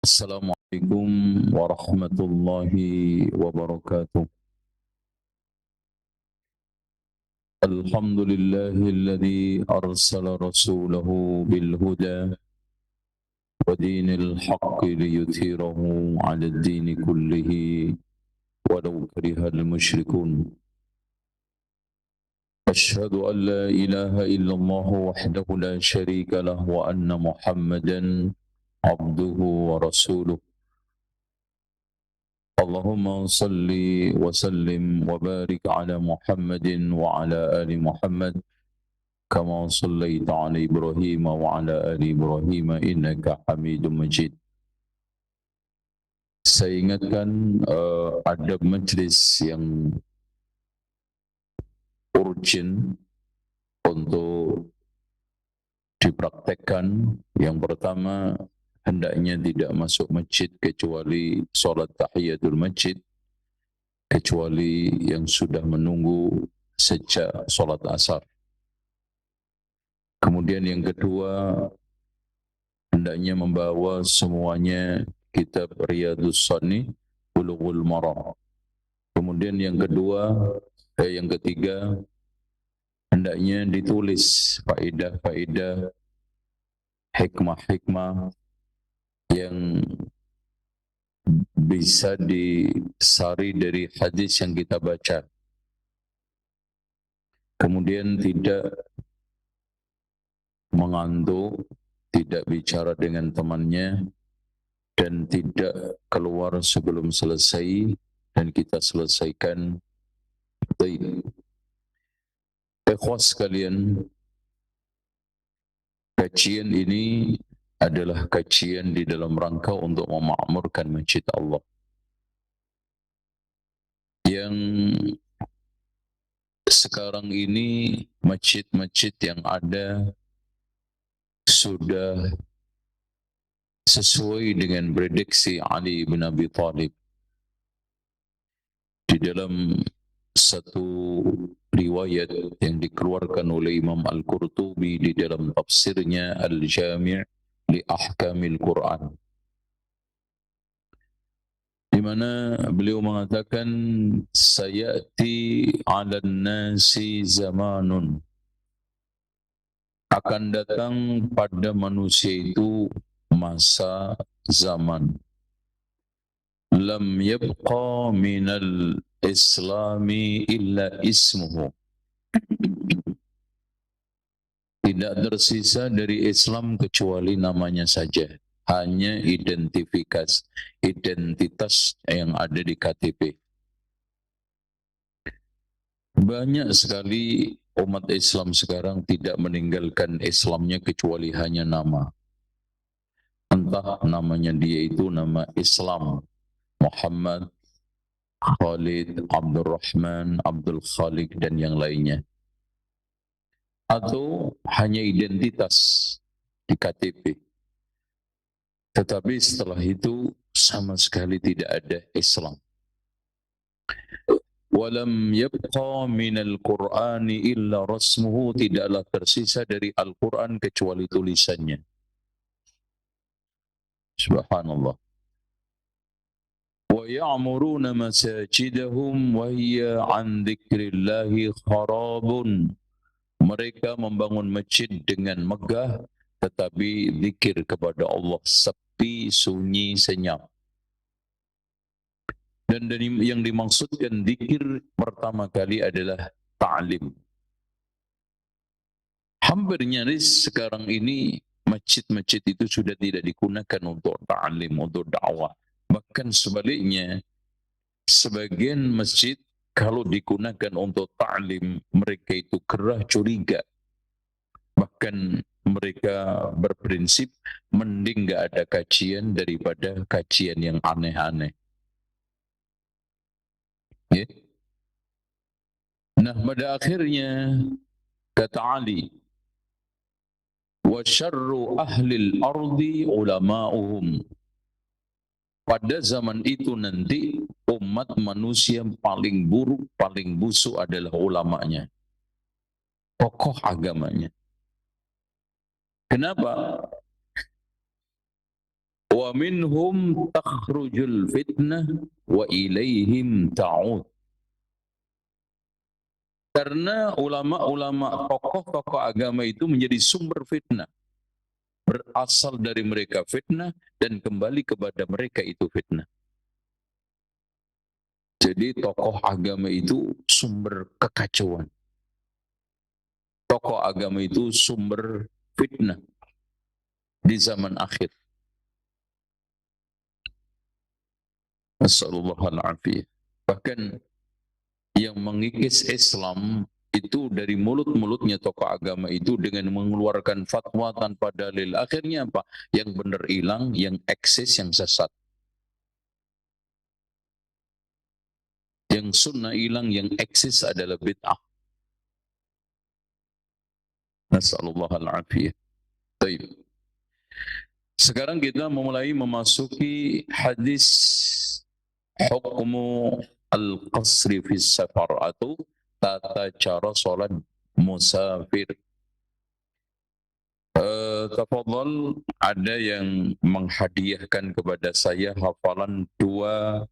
Assalamualaikum warahmatullahi wabarakatuh. Alhamdulillahilladzi arsala rasulahu bil huda wa dinil haqqi liyuthhirahu 'alad dini kullihi walau karihal musyrikun. Asyhadu an la ilaha illallah wahdahu la syarika lah wa anna Muhammadan abduhu wa rasuluh. Allahumma salli wa sallim wa barik ala Muhammadin wa ala ali Muhammad kama sallaita ala Ibrahim wa ala ali Ibrahim innaka Hamidum Majid. Saya ingatkan ada majlis yang urgent untuk dipraktekkan. Yang pertama, hendaknya tidak masuk masjid kecuali solat tahiyatul masjid, kecuali yang sudah menunggu sejak solat asar. Kemudian yang kedua, hendaknya membawa semuanya kitab Riyadhus Shalihin, Bulughul Maram. Kemudian yang ketiga, hendaknya ditulis faedah-faedah, hikmah-hikmah yang bisa disari dari hadis yang kita baca. Kemudian tidak mengantuk, tidak bicara dengan temannya, dan tidak keluar sebelum selesai, dan kita selesaikan. Ikhwas sekalian, kajian ini adalah kajian di dalam rangka untuk memakmurkan masjid Allah yang sekarang ini masjid-masjid yang ada sudah sesuai dengan prediksi Ali bin Abi Thalib. Di dalam satu riwayat yang dikeluarkan oleh Imam Al-Qurtubi di dalam tafsirnya Al-Jami' li Ahkamil Quran, di mana beliau mengatakan sayati 'alan nasi zamanun, akan datang pada manusia itu masa zaman, lam yabqa minal islami illa ismuhu, tidak tersisa dari Islam kecuali namanya saja, hanya identitas yang ada di KTP. Banyak sekali umat Islam sekarang tidak meninggalkan Islamnya kecuali hanya nama. Entah namanya dia itu nama Islam, Muhammad, Khalid, Abdul Rahman, Abdul Khalik, dan yang lainnya. Atau hanya identitas di KTP. Tetapi setelah itu sama sekali tidak ada Islam. Walam yabqa minal Qur'ani illa rasmuhu, tidaklah tersisa dari Al-Quran kecuali tulisannya. Subhanallah. Wa ya'muruna masajidahum wa hiya an dzikrillahi kharabun. Mereka membangun masjid dengan megah, tetapi zikir kepada Allah sepi, sunyi, senyap. Dan yang dimaksudkan zikir pertama kali adalah ta'lim. Hampir nyaris sekarang ini masjid-masjid itu sudah tidak digunakan untuk ta'lim, untuk dakwah. Bahkan sebaliknya, sebagian masjid kalau digunakan untuk ta'lim, mereka itu gerah curiga. Bahkan mereka berprinsip mending gak ada kajian daripada kajian yang aneh-aneh. Ya. Nah, pada akhirnya kata Ali, wa syarru ahlil ardi ulama'uhum. Pada zaman itu nanti umat manusia paling buruk, paling busuk adalah ulamanya, tokoh agamanya. Kenapa? Wa wa minhum takhrujul fitnah wa ilaihim ta'ud. Karena ulama-ulama, tokoh-tokoh agama itu menjadi sumber fitnah. Berasal dari mereka fitnah dan kembali kepada mereka itu fitnah. Jadi tokoh agama itu sumber kekacauan. Tokoh agama itu sumber fitnah di zaman akhir. Nasallallahu alaihi. Bahkan yang mengikis Islam itu dari mulut-mulutnya tokoh agama itu dengan mengeluarkan fatwa tanpa dalil. Akhirnya apa? Yang benar hilang, yang eksis, yang sesat. Yang sunnah hilang, yang eksis adalah bid'ah. Nasallallahu alaihi. Baik. Sekarang kita memulai memasuki hadis hukmu al-qasri fi safar atau tata cara solat musafir. Tafadhal, ada yang menghadiahkan kepada saya hafalan 2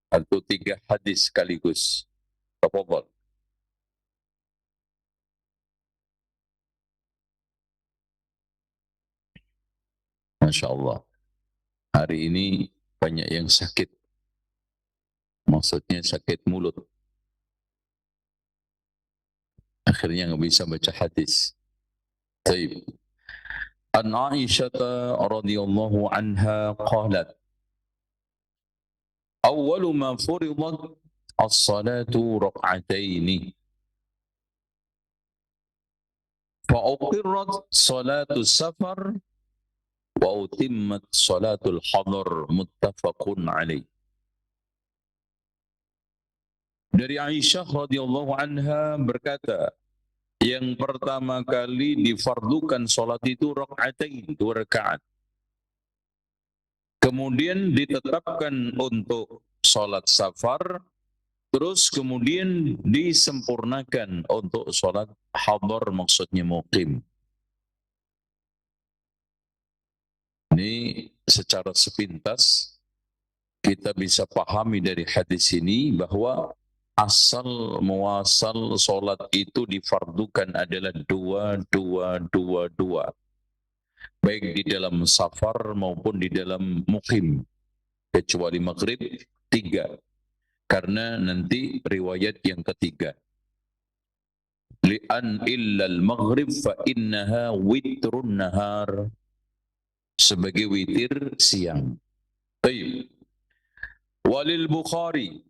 atau 3 hadis sekaligus. Tafadhal. Masya Allah. Hari ini banyak yang sakit. Maksudnya sakit mulut. Akhirnya nggak bisa baca hadis. Baik. An Aisyah radhiyallahu anha qalat, awwalu ma furidat as-salatu rak'ataini fa uqirrat salatu safar wa utimmat salatul hadar, muttafaqun alaih. Dari Aisyah radhiyallahu anha berkata, yang pertama kali difardukan salat itu rak'atain, 2 rakaat. Kemudian ditetapkan untuk salat safar, terus kemudian disempurnakan untuk salat hadar, maksudnya muqim. Ini secara sepintas kita bisa pahami dari hadis ini bahwa asal muasal solat itu difardukan adalah 2, 2, 2, 2. Baik di dalam safar maupun di dalam muqim. Kecuali maghrib 3. Karena nanti riwayat yang ketiga. Li'an illal maghrib fa innaha witrun nahar. Sebagai witir siang. Baik. Walil Bukhari.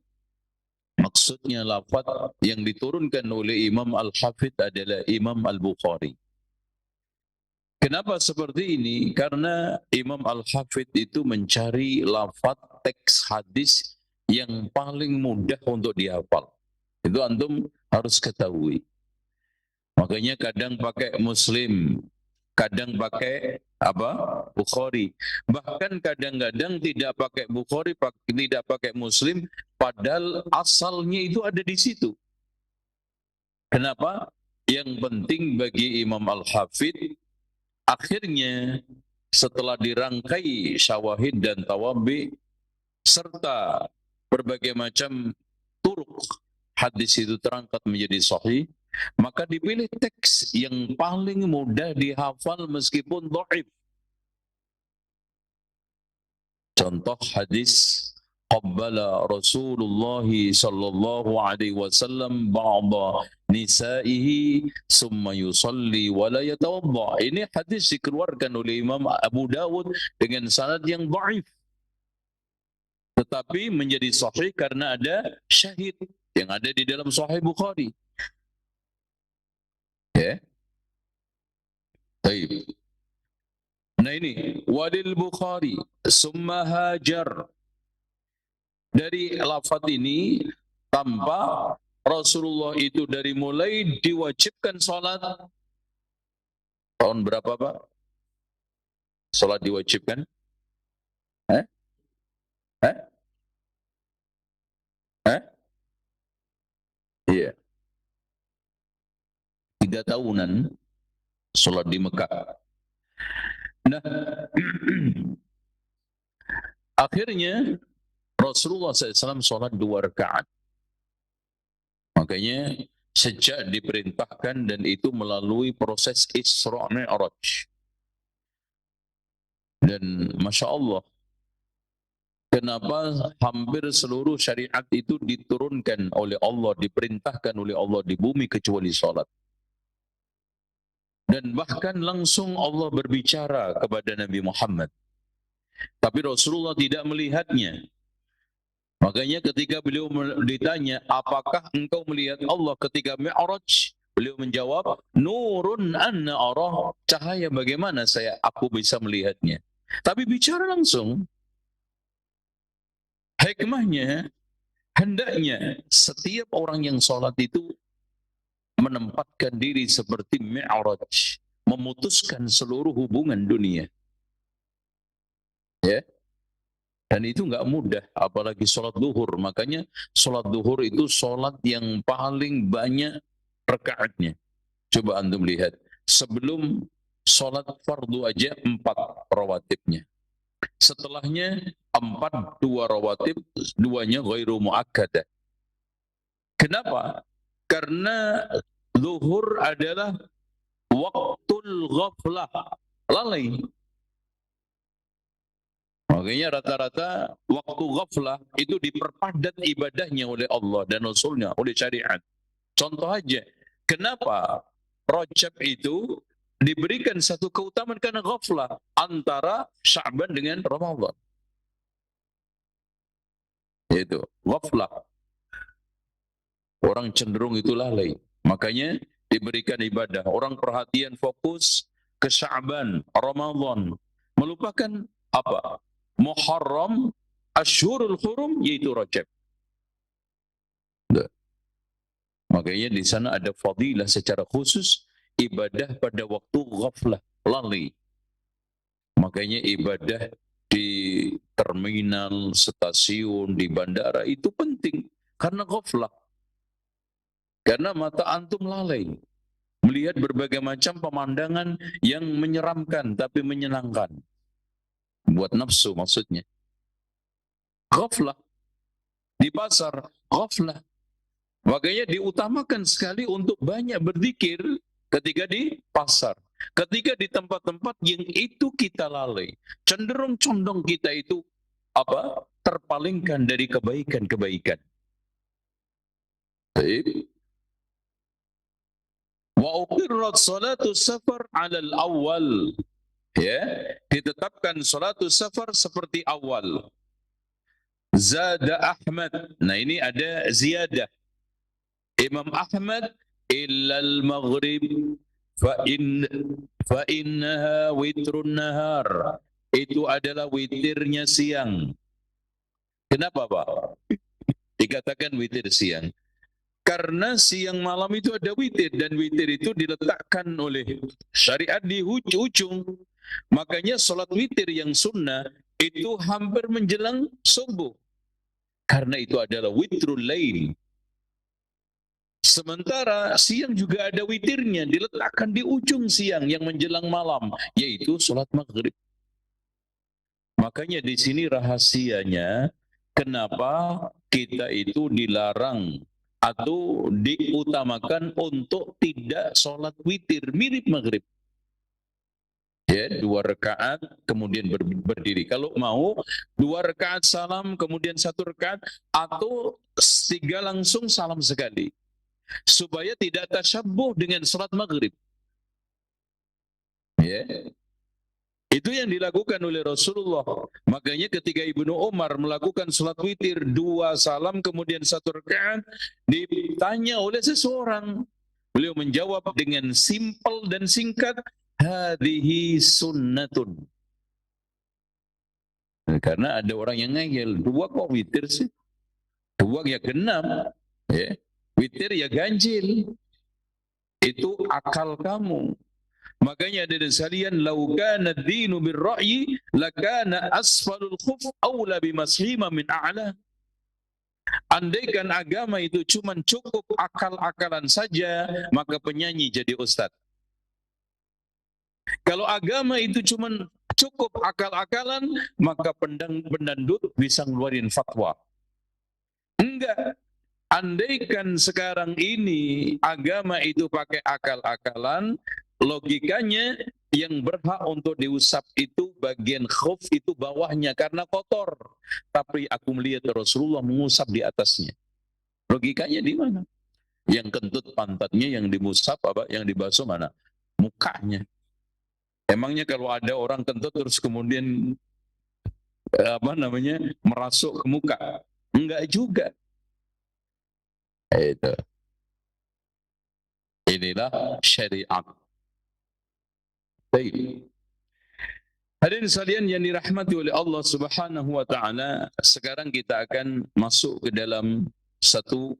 Maksudnya lafaz yang diturunkan oleh Imam Al-Hafidh adalah Imam Al-Bukhari. Kenapa seperti ini? Karena Imam Al-Hafidh itu mencari lafaz teks hadis yang paling mudah untuk dihafal. Itu antum harus ketahui. Makanya kadang pakai Muslim, kadang pakai apa? Bukhari. Bahkan kadang-kadang tidak pakai Bukhari, tidak pakai Muslim, padahal asalnya itu ada di situ. Kenapa? Yang penting bagi Imam Al-Hafidh, akhirnya setelah dirangkai syawahid dan tawabi serta berbagai macam turuk hadis itu terangkat menjadi sahih, maka dipilih teks yang paling mudah dihafal meskipun dhaif. Contoh hadis, qabbala Rasulullah sallallahu alaihi wasallam ba'da nisaihi summa yusalli wa la yatawadda. Ini hadis dikeluarkan oleh Imam Abu Dawud dengan sanad yang dhaif, tetapi menjadi sahih karena ada syahid yang ada di dalam Sahih Bukhari. Ya. Baik. Nah ini walil Bukhari summa hajar. Dari lafaz ini tanpa Rasulullah itu dari mulai diwajibkan salat tahun berapa Pak? Salat diwajibkan? Eh? Eh? Eh? Iya. 3 tahunan salat di Mekah. Nah, Akhirnya Rasulullah SAW sholat 2 rakaat. Makanya sejak diperintahkan dan itu melalui proses Isra Mi'raj. Dan Masya Allah, kenapa hampir seluruh syariat itu diturunkan oleh Allah, diperintahkan oleh Allah di bumi kecuali sholat. Dan bahkan langsung Allah berbicara kepada Nabi Muhammad. Tapi Rasulullah tidak melihatnya. Makanya ketika beliau ditanya, apakah engkau melihat Allah ketika Mi'raj? Beliau menjawab, nurun anna arah, cahaya bagaimana aku bisa melihatnya. Tapi bicara langsung, hikmahnya, hendaknya setiap orang yang sholat itu menempatkan diri seperti Mi'raj, memutuskan seluruh hubungan dunia. Ya. Dan itu nggak mudah, apalagi sholat duhur. Makanya sholat duhur itu sholat yang paling banyak rakaatnya. Coba antum lihat, sebelum sholat fardu aja 4 rawatibnya. Setelahnya 4, 2 rawatib, 2-nya ghairu muakkadah. Kenapa? Karena zuhur adalah waktul ghaflah, lalai. Makanya rata-rata waktu ghaflah itu diperpadat ibadahnya oleh Allah dan Rasulnya, oleh syariat. Contoh aja, kenapa Rajab itu diberikan satu keutamaan karena ghaflah antara Sya'ban dengan Ramadan. Yaitu ghaflah. Orang cenderung itu lalai. Makanya diberikan ibadah. Orang perhatian fokus ke Sya'ban, Ramadan. Melupakan apa? Muharram, Ashhurul Hurum, yaitu Rajab. Makanya di sana ada fadilah secara khusus ibadah pada waktu ghaflah, lalai. Makanya ibadah di terminal, stasiun, di bandara itu penting karena ghaflah. Karena mata antum lalai melihat berbagai macam pemandangan yang menyeramkan tapi menyenangkan. Buat nafsu maksudnya. Ghaflah. Di pasar, ghaflah. Makanya diutamakan sekali untuk banyak berzikir ketika di pasar. Ketika di tempat-tempat yang itu kita lalai. Cenderung condong kita itu terpalingkan dari kebaikan-kebaikan. Baik. Wa uqirrat salatu safar 'alal awal. Ya, ditetapkan salatul safar seperti awal. Zada Ahmad. Nah, ini ada ziyadah. Imam Ahmad illal maghrib fa innaha witrun nahar. Itu adalah witirnya siang. Kenapa, Pak? Dikatakan witir siang. Karena siang malam itu ada witir, dan witir itu diletakkan oleh syariat di ujung. Makanya sholat witir yang sunnah itu hampir menjelang subuh. Karena itu adalah witrul lail. Sementara siang juga ada witirnya, diletakkan di ujung siang yang menjelang malam, yaitu sholat maghrib. Makanya di sini rahasianya kenapa kita itu dilarang atau diutamakan untuk tidak sholat witir mirip maghrib. Ya, 2 rakaat kemudian berdiri. Kalau mau 2 rakaat salam kemudian 1 rakaat, atau 3 langsung salam sekali, supaya tidak tasyabbuh dengan sholat maghrib. Ya, itu yang dilakukan oleh Rasulullah. Makanya ketika Ibnu Umar melakukan sholat witir 2 salam kemudian 1 rakaat, ditanya oleh seseorang, beliau menjawab dengan simpel dan singkat, hadhihi sunnatun. Karena ada orang yang ngeyel, 2 kok witir sih? 2 ya genap, ya. Witir ya ganjil. Itu akal kamu. Makanya ada sekalian, lau kana ad-dinu bir-ra'yi lakana asfalul khuf aula bimaslima min a'la. Andaikan agama itu cuma cukup akal-akalan saja, maka penyanyi jadi ustaz. Kalau agama itu cukup akal-akalan, maka pendandut bisa ngeluarin fatwa. Enggak. Andaikan sekarang ini agama itu pakai akal-akalan, logikanya yang berhak untuk diusap itu bagian khuf itu bawahnya karena kotor. Tapi aku melihat Rasulullah mengusap di atasnya. Logikanya di mana? Yang kentut pantatnya, yang dimusap apa? Yang dibasuh mana? Mukanya. Emangnya kalau ada orang kentut terus kemudian merasuk ke muka? Enggak juga. Itu. Inilah syariat. Baik. Hadirin sekalian yang dirahmati oleh Allah Subhanahu wa taala, sekarang kita akan masuk ke dalam satu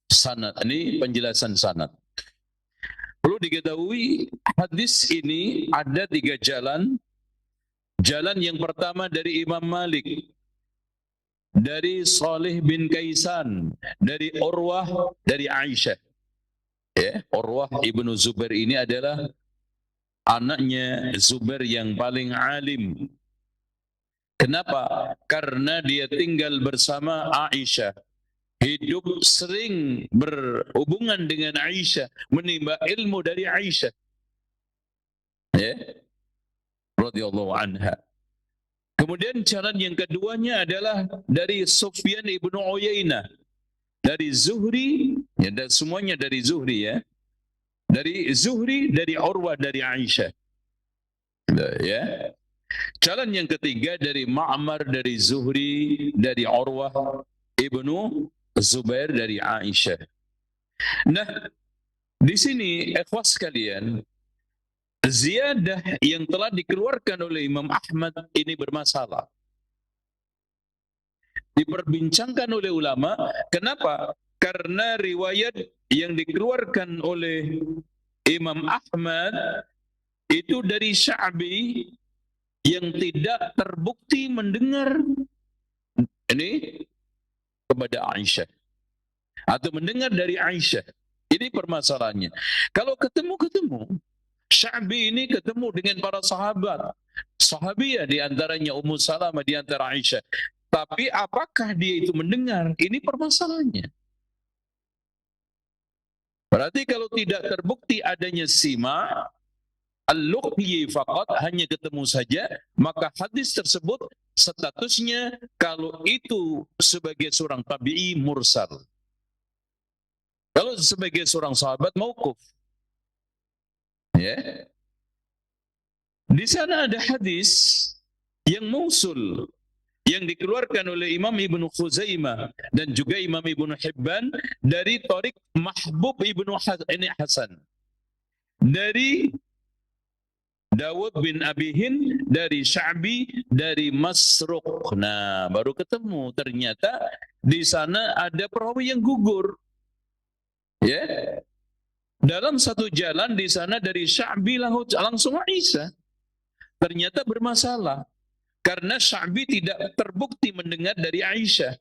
sanad. Ini penjelasan sanad. Perlu diketahui hadis ini ada 3 jalan. Jalan yang pertama dari Imam Malik, dari Salih bin Kaisan, dari Urwah, dari Aisyah. Ya, Urwah ibnu Zubair ini adalah anaknya Zubair yang paling alim. Kenapa? Karena dia tinggal bersama Aisyah. Hidup sering berhubungan dengan Aisyah, menimba ilmu dari Aisyah. Ya, radhiyallahu anha. Kemudian jalan yang keduanya adalah dari Sufyan ibnu Uyainah, dari Zuhri, ya, dan semuanya dari Zuhri ya. Dari Zuhri, dari Urwah, dari Aisyah. Ya. Jalan yang ketiga dari Ma'mar, dari Zuhri, dari Urwah ibnu Zubair, dari Aisyah. Nah, di sini ikhwas sekalian, ziyadah yang telah dikeluarkan oleh Imam Ahmad ini bermasalah. Diperbincangkan oleh ulama. Kenapa? Karena riwayat yang dikeluarkan oleh Imam Ahmad itu dari Sya'bi yang tidak terbukti mendengar ini kepada Aisyah atau mendengar dari Aisyah. Ini permasalahannya. Kalau ketemu Sya'bi ini ketemu dengan para sahabat, sahabiyah, di antaranya Ummu Salamah, di antara Aisyah. Tapi apakah dia itu mendengar? Ini permasalahannya. Berarti kalau tidak terbukti adanya sima, al-luqyi faqat, hanya ketemu saja, maka hadis tersebut statusnya kalau itu sebagai seorang tabi'i mursal. Kalau sebagai seorang sahabat mauquf. Ya. Di sana ada hadis yang mausul yang dikeluarkan oleh Imam Ibnu Khuzaimah dan juga Imam Ibnu Hibban dari Thariq Mahbub Ibnu Hasan, dari Dawud bin Abi Hind, dari Sya'bi, dari Masruq. Nah, baru ketemu. Ternyata di sana ada perawi yang gugur. Ya. Dalam satu jalan di sana dari Sya'bi langsung Aisyah. Ternyata bermasalah. Karena Sya'bi tidak terbukti mendengar dari Aisyah.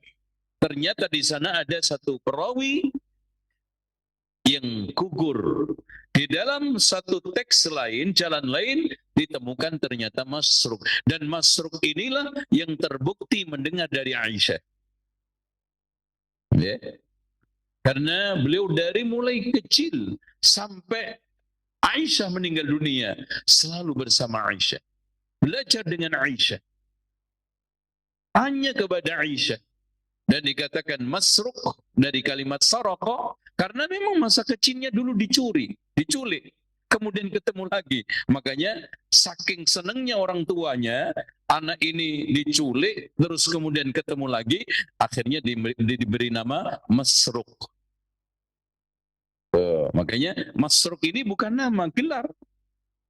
Ternyata di sana ada satu perawi yang gugur. Di dalam satu teks lain, jalan lain, ditemukan ternyata Masruq. Dan Masruq inilah yang terbukti mendengar dari Aisyah. Ya. Karena beliau dari mulai kecil sampai Aisyah meninggal dunia selalu bersama Aisyah. Belajar dengan Aisyah. Hanya kepada Aisyah. Dan dikatakan Masruq dari kalimat saraqa karena memang masa kecilnya dulu diculik, kemudian ketemu lagi. Makanya saking senangnya orang tuanya, anak ini diculik terus kemudian ketemu lagi, akhirnya diberi nama Masruq. Makanya Masruq ini bukan nama, gelar.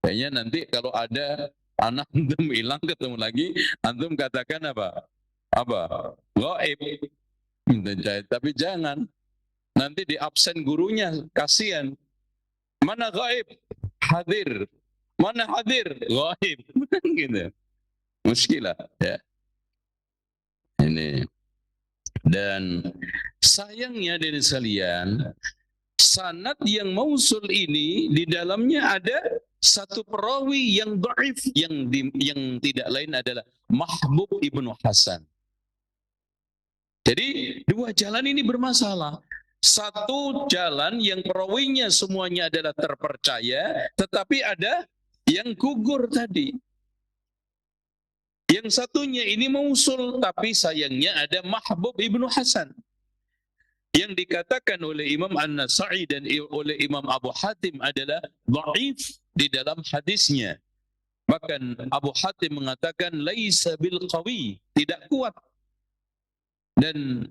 Kayaknya nanti kalau ada anak antum hilang ketemu lagi, antum katakan apa? Gaib. Tapi jangan. Nanti di absen gurunya, kasihan. Mana gaib? Hadir. Mana hadir? Gaib. Gitu. Muskilah. Ya. Ini. Dan sayangnya dari sekalian, sanad yang mausul ini di dalamnya ada satu perawi yang dhaif yang tidak lain adalah Mahbub ibnu Hasan. Jadi dua jalan ini bermasalah. Satu jalan yang perawinya semuanya adalah terpercaya, tetapi ada yang gugur tadi. Yang satunya ini mausul, tapi sayangnya ada Mahbub ibnu Hasan. Yang dikatakan oleh Imam An-Nasa'i dan oleh Imam Abu Hatim adalah dhaif di dalam hadisnya. Bahkan Abu Hatim mengatakan laisa bil qawi, tidak kuat. Dan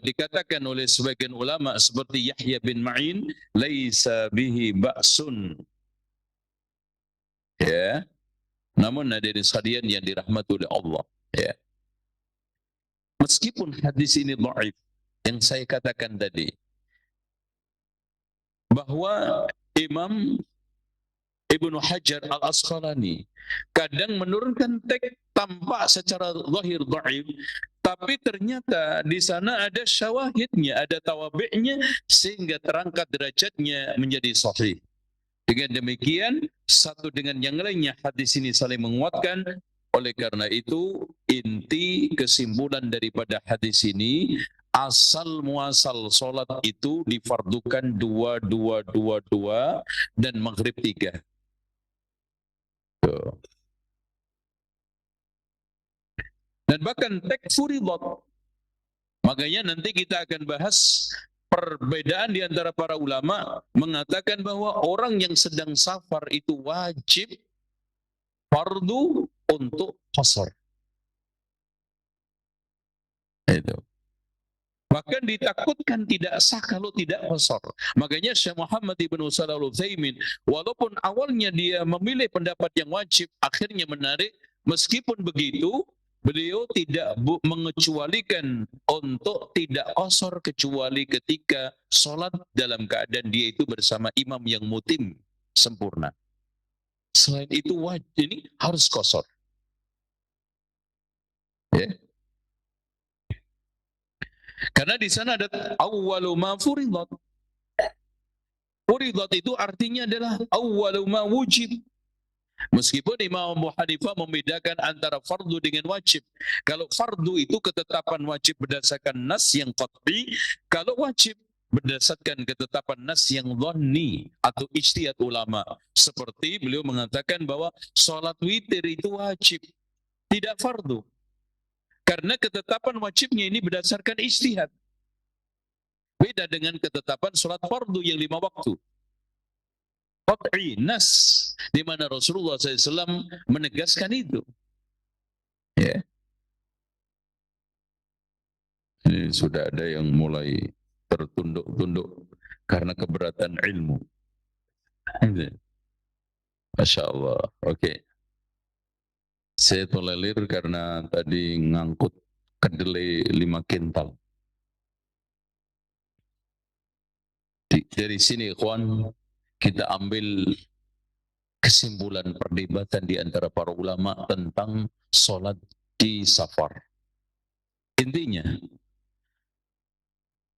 dikatakan oleh sebagian ulama seperti Yahya bin Ma'in laisa bihi ba'sun. Ya. Namun hadirin sekalian yang dirahmati oleh Allah, ya. Meskipun hadis ini dhaif, yang saya katakan tadi bahwa Imam Ibnu Hajar Al-Asqalani kadang menurunkan teks tampak secara zahir dhaif, tapi ternyata di sana ada syawahidnya, ada tawabi'nya, sehingga terangkat derajatnya menjadi sahih. Dengan demikian, satu dengan yang lainnya hadis ini saling menguatkan. Oleh karena itu, inti kesimpulan daripada hadis ini, asal muasal solat itu difardukan 2 dan maghrib 3. Dan bahkan teks furidat. Makanya nanti kita akan bahas perbedaan di antara para ulama mengatakan bahwa orang yang sedang safar itu wajib fardu untuk qasar. Itu. Bahkan ditakutkan tidak sah kalau tidak qasar. Makanya Syekh Muhammad Ibnu Shalih Al-Utsaimin walaupun awalnya dia memilih pendapat yang wajib, akhirnya menarik. Meskipun begitu, beliau tidak mengecualikan untuk tidak qasar kecuali ketika sholat dalam keadaan dia itu bersama imam yang mutim sempurna. Selain itu wajib ini harus qasar. Ya. Karena di sana ada awwalu ma furidat. Furidat itu artinya adalah awwalu ma wujib. Meskipun Imam Abu Hanifah membedakan antara fardu dengan wajib. Kalau fardu itu ketetapan wajib berdasarkan nas yang qat'i, kalau wajib berdasarkan ketetapan nas yang dhanni atau ijtihad ulama. Seperti beliau mengatakan bahwa sholat witir itu wajib, tidak fardu. Karena ketetapan wajibnya ini berdasarkan ijtihad. Beda dengan ketetapan sholat fardu yang 5 waktu. Qat'i nas, di mana Rasulullah SAW menegaskan itu. Ya. Ini sudah ada yang mulai tertunduk-tunduk karena keberatan ilmu. Masya Allah. Oke. Saya tolerir karena tadi ngangkut kedelai 5 kintal. Dari sini, ikhwan, kita ambil kesimpulan perdebatan di antara para ulama tentang sholat di safar. Intinya,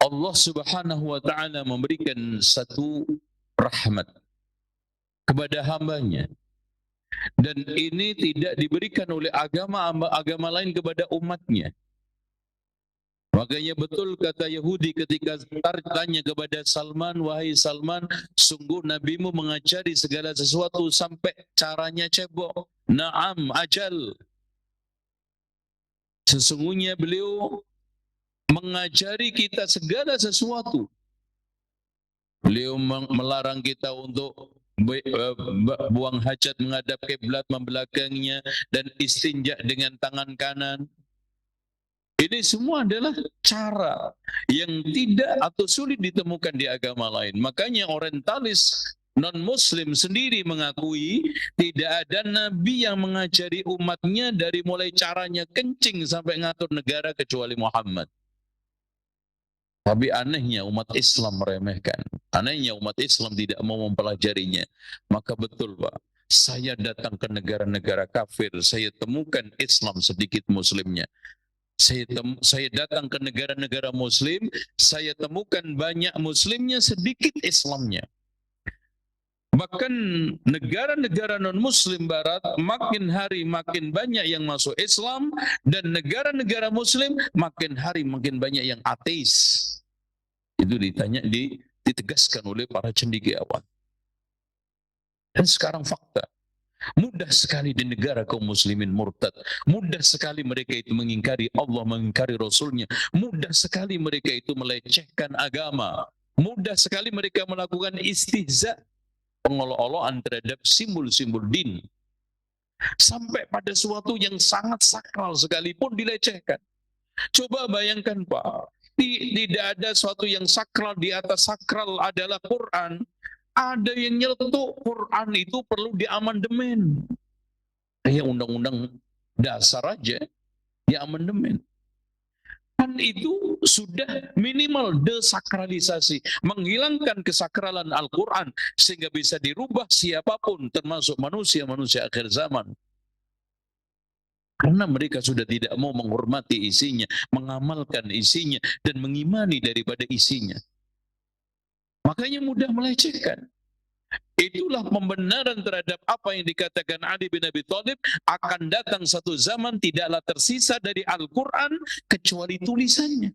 Allah Subhanahu wa ta'ala memberikan satu rahmat kepada hambanya. Dan ini tidak diberikan oleh agama lain kepada umatnya. Makanya betul kata Yahudi ketika tanya kepada Salman, wahai Salman, sungguh nabimu mengajari segala sesuatu sampai caranya cebok. Naam, ajal. Sesungguhnya beliau mengajari kita segala sesuatu. Beliau melarang kita untuk buang hajat menghadap kiblat membelakanginya dan istinja dengan tangan kanan. Ini semua adalah cara yang tidak atau sulit ditemukan di agama lain. Makanya orientalis non-muslim sendiri mengakui tidak ada nabi yang mengajari umatnya dari mulai caranya kencing sampai ngatur negara kecuali Muhammad. Tapi anehnya umat Islam meremehkan. Anehnya umat Islam tidak mau mempelajarinya. Maka betul Pak, saya datang ke negara-negara kafir, saya temukan Islam sedikit muslimnya. Saya datang ke negara-negara muslim, saya temukan banyak muslimnya, sedikit Islamnya. Bahkan negara-negara non-muslim barat makin hari makin banyak yang masuk Islam, dan negara-negara muslim makin hari makin banyak yang ateis. Itu ditegaskan oleh para cendekiawan. Dan sekarang fakta, mudah sekali di negara kaum muslimin murtad, mudah sekali mereka itu mengingkari Allah, mengingkari Rasulnya, mudah sekali mereka itu melecehkan agama, mudah sekali mereka melakukan istihza, pengolok-olokan terhadap simbol-simbol din, sampai pada suatu yang sangat sakral sekalipun dilecehkan. Coba bayangkan Pak, tidak ada suatu yang sakral di atas sakral adalah Quran. Ada yang nyeletuk Quran itu perlu diamandemen. Kayak undang-undang dasar aja diamandemen. Kan itu sudah minimal desakralisasi, menghilangkan kesakralan Al-Quran sehingga bisa dirubah siapapun, termasuk manusia-manusia akhir zaman. Karena mereka sudah tidak mau menghormati isinya, mengamalkan isinya, dan mengimani daripada isinya. Makanya mudah melecehkan. Itulah pembenaran terhadap apa yang dikatakan Ali bin Abi Thalib, akan datang satu zaman tidaklah tersisa dari Al-Quran kecuali tulisannya.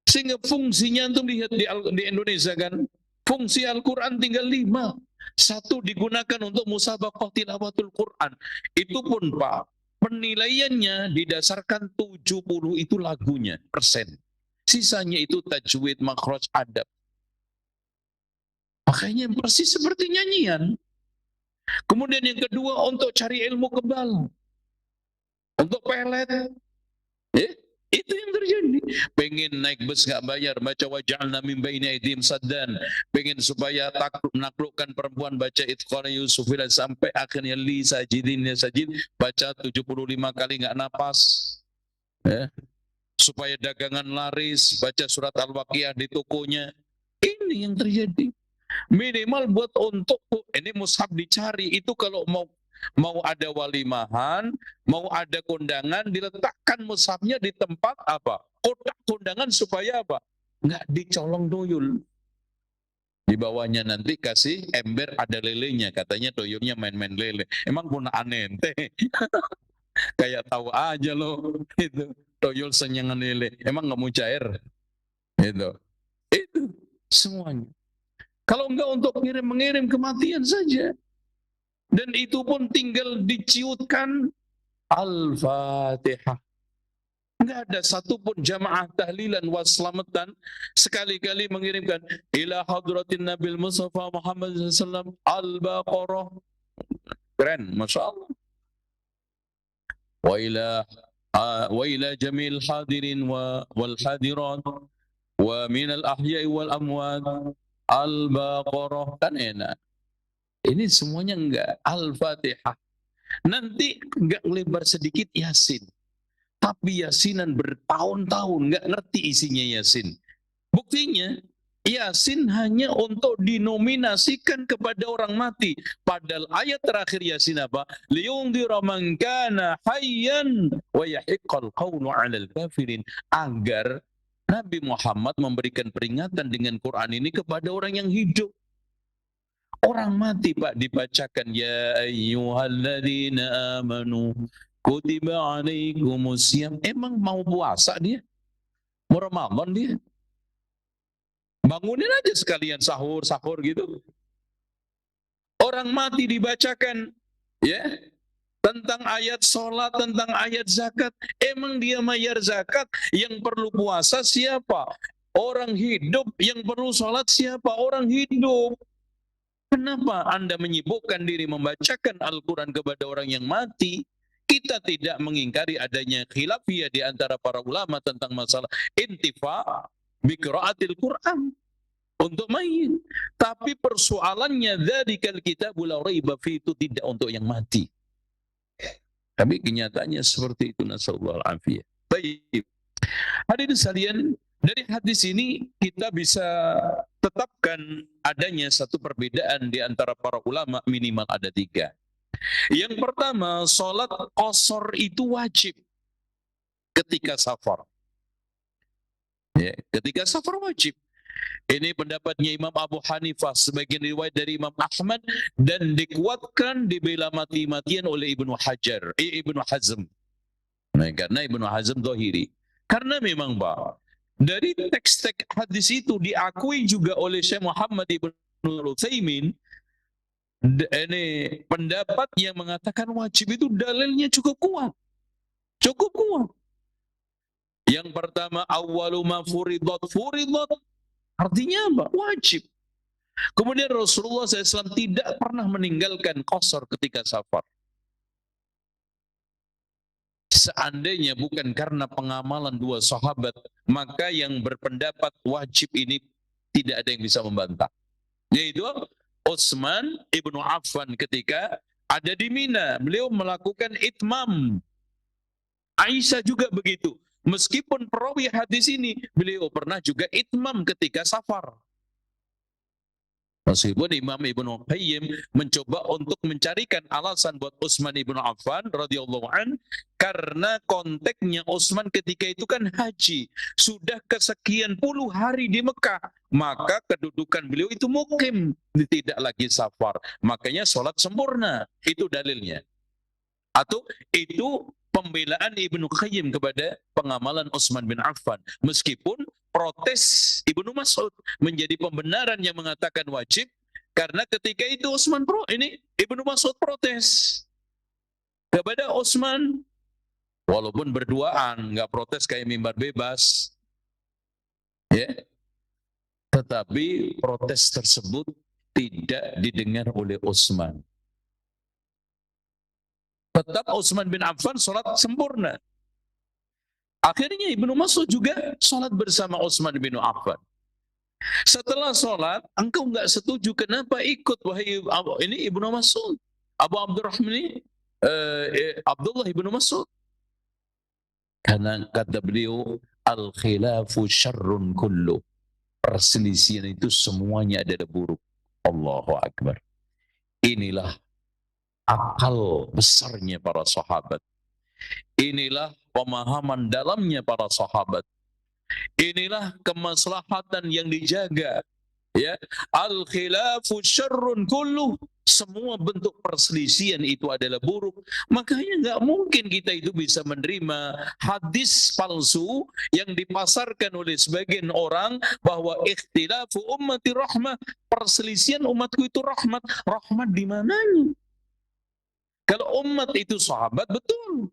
Sehingga fungsinya untuk lihat di Indonesia kan, fungsi Al-Quran tinggal 5. Satu digunakan untuk musabaqah tilawatul Quran. Itu pun Pak, penilaiannya didasarkan 70 itu lagunya, persen. Sisanya itu tajwid, makhraj, adab. Makanya persis seperti nyanyian. Kemudian yang kedua, untuk cari ilmu kebal, untuk pelet, itu yang terjadi. Pengen naik bus nggak bayar, baca waj'alna min baini aydihim saddan. Pengen supaya menaklukkan perempuan, baca itqana Yusufila, sampai akhirnya li sajidin ya sajid, baca 75 kali nggak napas. Supaya dagangan laris, baca surat Al-Waqiah di tokonya. Ini yang terjadi. Minimal buat untuk ini mushaf dicari itu, kalau mau ada walimahan, mau ada kondangan, diletakkan mushafnya di tempat apa? Kotak kondangan, supaya apa? Nggak dicolong tuyul. Di bawahnya nanti kasih ember, ada lelenya, katanya tuyulnya main-main lele. Emang pun aneh ente. Kayak tahu aja loh itu tuyul senyangan lele. Emang nggak mau cair? Itu semuanya. Kalau enggak untuk mengirim kematian saja. Dan itu pun tinggal diciutkan Al-Fatihah. Enggak ada satupun jamaah tahlilan waslamatan sekali-kali mengirimkan ila hadratin Nabil Mustafa Muhammad SAW Al-Baqarah. Keren, Masya Allah. Wa ila jamil hadirin wal hadirat wa minal ahya'i wal amwat Al-Baqarah. Kan enak. Ini semuanya enggak. Al-Fatihah. Nanti enggak lebar sedikit Yasin. Tapi Yasinan bertahun-tahun enggak ngerti isinya Yasin. Buktinya Yasin hanya untuk dinominasikan kepada orang mati. Padahal ayat terakhir Yasin apa? Liyundhira man kana hayyan wa yahiqqal qawlu 'alal kafirin. Agar Nabi Muhammad memberikan peringatan dengan Quran ini kepada orang yang hidup. Orang mati Pak dibacakan ya ayyuhalladzina amanu kutiba alaikumusiyam. Emang mau puasa dia? Mau Ramadan dia? Bangunin aja sekalian sahur gitu. Orang mati dibacakan ya tentang ayat sholat, tentang ayat zakat. Emang dia bayar zakat? Yang perlu puasa siapa? Orang hidup. Yang perlu sholat siapa? Orang hidup. Kenapa Anda menyibukkan diri membacakan Al-Quran kepada orang yang mati? Kita tidak mengingkari adanya khilafiyah di antara para ulama tentang masalah intifa biqiraatil Quran untuk mayit. Tapi persoalannya dzarikal kitabul la raiba fi, itu tidak untuk yang mati. Tapi kenyataannya seperti itu, nasallallahu alaihi. Baik. Hadirin sekalian, dari hadis ini kita bisa tetapkan adanya satu perbedaan di antara para ulama, minimal ada 3. Yang pertama, sholat qasar itu wajib ketika safar. Ya, ketika safar wajib. Ini pendapatnya Imam Abu Hanifah, sebagian riwayat dari Imam Ahmad, dan dikuatkan dibela mati-matian oleh Ibnu Hazm. Nah, karena Ibnu Hazm Zahiri. Karena memang Pak, dari teks-teks hadis itu diakui juga oleh Syekh Muhammad Ibnu Utsaimin, ini pendapat yang mengatakan wajib itu dalilnya cukup kuat. Cukup kuat. Yang pertama, awwalu ma furidat, artinya apa? Wajib. Kemudian Rasulullah SAW tidak pernah meninggalkan qasar ketika safar. Seandainya bukan karena pengamalan dua sahabat, maka yang berpendapat wajib ini tidak ada yang bisa membantah. Yaitu Utsman ibnu Affan ketika ada di Mina, beliau melakukan itmam. Aisyah juga begitu. Meskipun perawi hadis ini, beliau pernah juga itmam ketika safar. Meskipun Imam Ibnu Qayyim mencoba untuk mencarikan alasan buat Utsman ibnu Affan radhiyallahu an, karena konteksnya Utsman ketika itu kan haji, sudah kesekian puluh hari di Mekah, maka kedudukan beliau itu mukim, tidak lagi safar, makanya sholat sempurna. Itu dalilnya. Atau itu pembelaan Ibnu Qayyim kepada pengamalan Utsman bin Affan, meskipun protes Ibnu Mas'ud menjadi pembenaran yang mengatakan wajib, karena ketika itu Ibnu Mas'ud protes kepada Utsman, walaupun berduaan, nggak protes kayak mimbar bebas, ya, tetapi protes tersebut tidak didengar oleh Utsman. Tetap Utsman bin Affan sholat sempurna. Akhirnya Ibnu Mas'ud juga sholat bersama Utsman bin Affan. Setelah sholat, engkau nggak setuju, kenapa ikut wahai ini Ibnu Mas'ud? Abu Abdurrahman ini Abdullah Ibnu Mas'ud. Karena kata beliau, al-khilafu syarrun kullu. Perselisihan itu semuanya adalah buruk. Allahu Akbar. Inilah akal besarnya para sahabat. Inilah pemahaman dalamnya para sahabat. Inilah kemaslahatan yang dijaga. Ya, al khilafu syarrun kulluh. Semua bentuk perselisihan itu adalah buruk. Makanya nggak mungkin kita itu bisa menerima hadis palsu yang dipasarkan oleh sebagian orang bahwa ikhtilafu ummati rahmah, perselisihan umatku itu rahmat. Rahmat di mananya? Kalau umat itu sahabat, betul.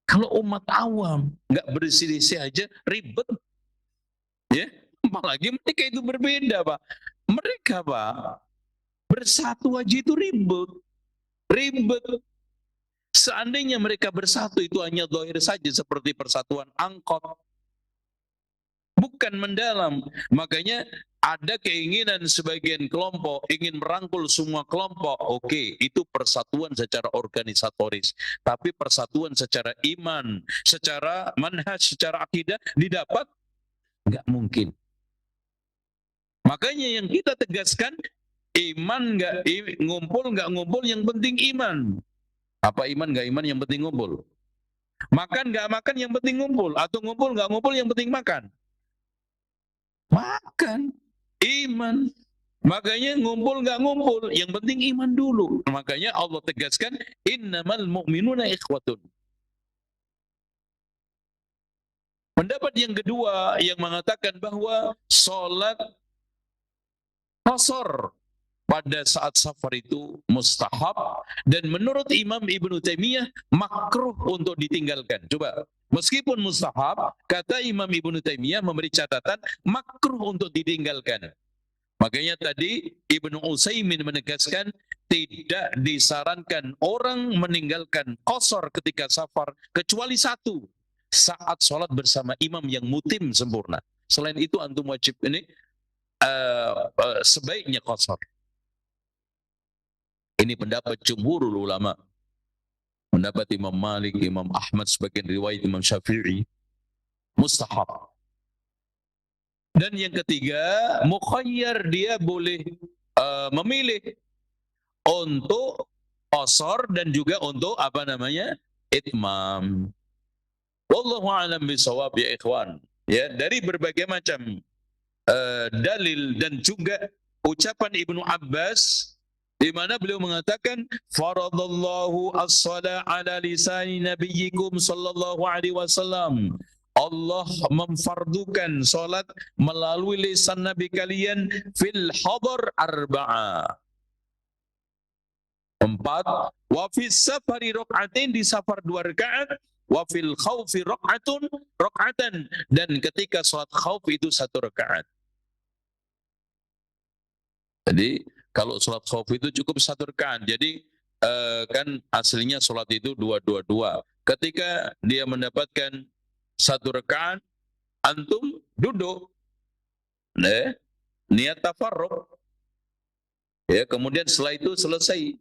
Kalau umat awam nggak berselisih aja ribet, ya. Apalagi mereka itu berbeda, Pak. Mereka, Pak, bersatu aja itu ribet. Seandainya mereka bersatu itu hanya zahir saja seperti persatuan angkot, bukan mendalam. Makanya ada keinginan sebagian kelompok ingin merangkul semua kelompok. Oke, itu persatuan secara organisatoris. Tapi persatuan secara iman, secara manhaj, secara akidah didapat? Nggak mungkin. Makanya yang kita tegaskan, iman nggak ngumpul, yang penting iman. Apa iman nggak iman yang penting ngumpul? Makan nggak makan yang penting ngumpul? Atau ngumpul nggak ngumpul yang penting makan? Makan, iman. Makanya ngumpul nggak ngumpul, yang penting iman dulu. Makanya Allah tegaskan, innamal mu'minuna ikhwatun. Pendapat yang kedua yang mengatakan bahwa sholat qasar pada saat safar itu mustahab, dan menurut Imam Ibnu Taimiyah makruh untuk ditinggalkan. Coba, meskipun mustahab, kata Imam Ibnu Taimiyah memberi catatan makruh untuk ditinggalkan. Makanya tadi Ibnu Utsaimin menegaskan tidak disarankan orang meninggalkan qasar ketika safar kecuali satu, saat sholat bersama imam yang mutim sempurna. Selain itu antum wajib ini sebaiknya qasar. Ini pendapat jumhurul ulama. Pendapat Imam Malik, Imam Ahmad, sebagian riwayat Imam Syafi'i, mustahab. Dan yang ketiga, mukhayyar, dia boleh memilih untuk qasar dan juga untuk itmam. Wallahu a'lam bishawab ya ikhwan. Ya, dari berbagai macam dalil dan juga ucapan Ibnu Abbas di mana beliau mengatakan faradallahu as-shala ala lisani nabiyyikum sallallahu alaihi wasallam. Allah memfardukan salat melalui lisan nabi kalian fil hadar arba'a. 4 wa fis safari raka'atain, di safar 2 rakaat, wa fil khaufi raka'atan, dan ketika salat khauf itu 1 rakaat. Jadi kalau sholat khauf itu cukup 1 rakaat. Jadi kan aslinya sholat itu 2-2-2. Ketika dia mendapatkan 1 rakaat, antum duduk, niat tafarruq, ya, kemudian setelah itu selesai,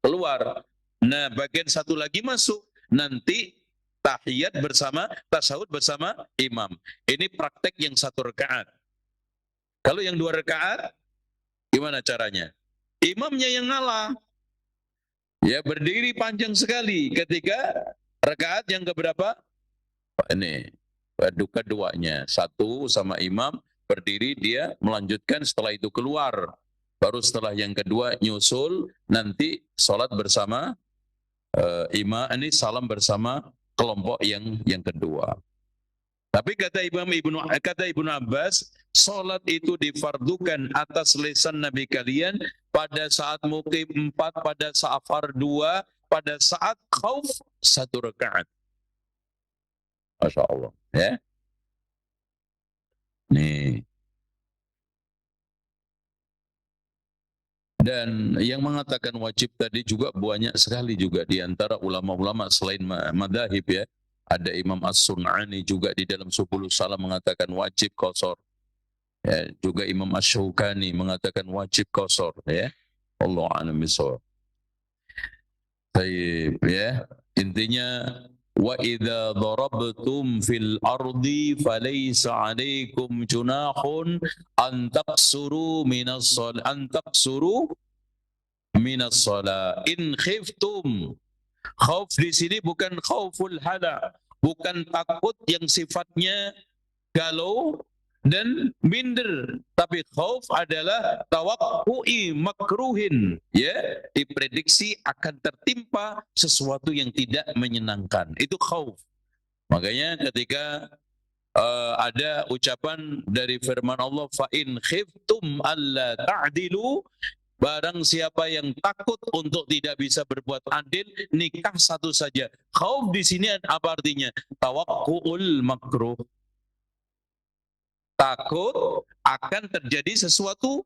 keluar. Nah, bagian 1 lagi masuk, nanti tahiyat bersama, tasyahud bersama imam. Ini praktek yang 1 rakaat. Kalau yang 2 rakaat, gimana caranya? Imamnya yang ngalah, ya, berdiri panjang sekali ketika rakaat yang keberapa? Ini keduanya, 1 sama imam berdiri, dia melanjutkan, setelah itu keluar, baru setelah yang kedua nyusul, nanti sholat bersama imam, ini salam bersama kelompok yang kedua. Tapi kata Ibnu Abbas, salat itu difardukan atas lisan Nabi kalian pada saat muqim 4, pada safar 2, pada saat khauf 1 rakaat. Masya Allah, ya. Nih. Dan yang mengatakan wajib tadi juga banyak sekali juga di antara ulama-ulama selain madzhab, ya. Ada Imam As-Sun'ani juga di dalam Subulus Salam mengatakan wajib qashar. Ya, juga Imam Asy-Syaukani mengatakan wajib qashar, ya. Allahu a'lam bishawab. Baik, ya. Intinya wa idza darabtum fil ardi falaysa 'alaikum junahun an taqsuru minas shalah in khiftum. Khauf di sini bukan khauful hala, bukan takut yang sifatnya galau dan minder, tapi khauf adalah tawaqqu'i makruhin, ya, diprediksi akan tertimpa sesuatu yang tidak menyenangkan, itu khauf. Makanya ketika ada ucapan dari firman Allah, fa in khiftum alla ta'dilu, barang siapa yang takut untuk tidak bisa berbuat adil, nikah 1 saja. Khauf di sini apa artinya? Tawaqqu'ul makruh. Takut akan terjadi sesuatu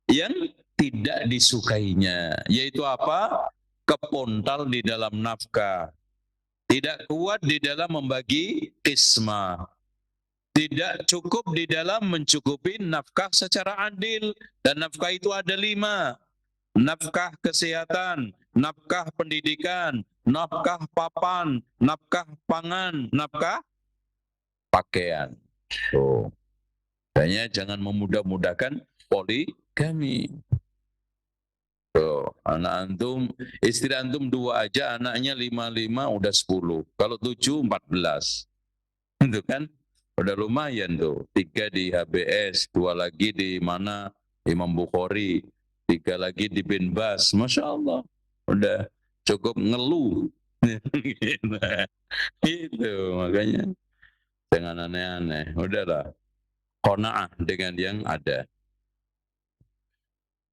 yang tidak disukainya, yaitu apa? Kepontal di dalam nafkah, tidak kuat di dalam membagi qismah, tidak cukup di dalam mencukupi nafkah secara adil. Dan nafkah itu ada 5. Nafkah kesehatan, nafkah pendidikan, nafkah papan, nafkah pangan, nafkah pakaian. So, makanya jangan memudah-mudahkan poligami. So, anak antum, istri antum 2 aja, anaknya 5 udah 10. Kalau 7, 14. Itu kan? Udah lumayan tuh, 3 di HBS, 2 lagi di mana, Imam Bukhari, 3 lagi di Bin Bas. Masya Allah, udah cukup ngeluh. Itu makanya jangan aneh-aneh, udahlah qanaah dengan yang ada.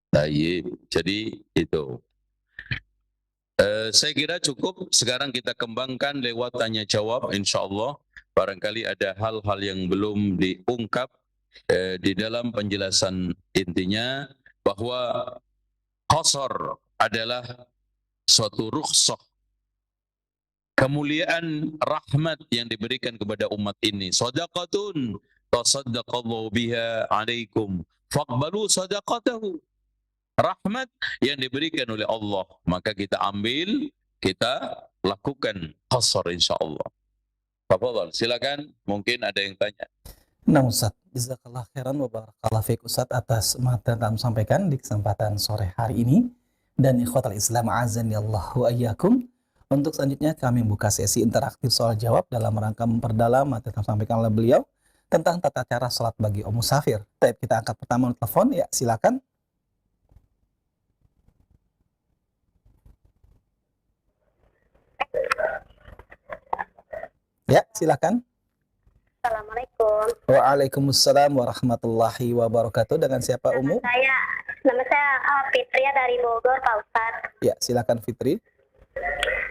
Baik, jadi itu. Saya kira cukup. Sekarang kita kembangkan lewat tanya jawab, insya Allah. Barangkali ada hal-hal yang belum diungkap di dalam penjelasan intinya, bahwa qashar adalah suatu rukhsah, kemuliaan, rahmat yang diberikan kepada umat ini. Shadaqatun tasaddaqallahu biha alaikum faqbalu sadaqatahu. Rahmat yang diberikan oleh Allah, maka kita ambil, kita lakukan qashar insyaallah. Tafadhal, silakan, mungkin ada yang tanya. Nah Ustaz, jazakallah khairan wa barakallahu fiik Ustaz atas materi yang sampaikan di kesempatan sore hari ini. Dan ikhwatal Islam azani Allah wa iyyakum. Untuk selanjutnya kami buka sesi interaktif soal jawab dalam rangka memperdalam materi yang disampaikan oleh beliau. tentang tata cara sholat bagi Om Musafir. Baik, kita angkat pertama telepon, ya silakan. Ya, silakan. Assalamualaikum. Waalaikumsalam warahmatullahi wabarakatuh. Dengan siapa, Umu? Nama saya Fitri dari Bogor, Pak Ustadz. Ya, silakan Fitri.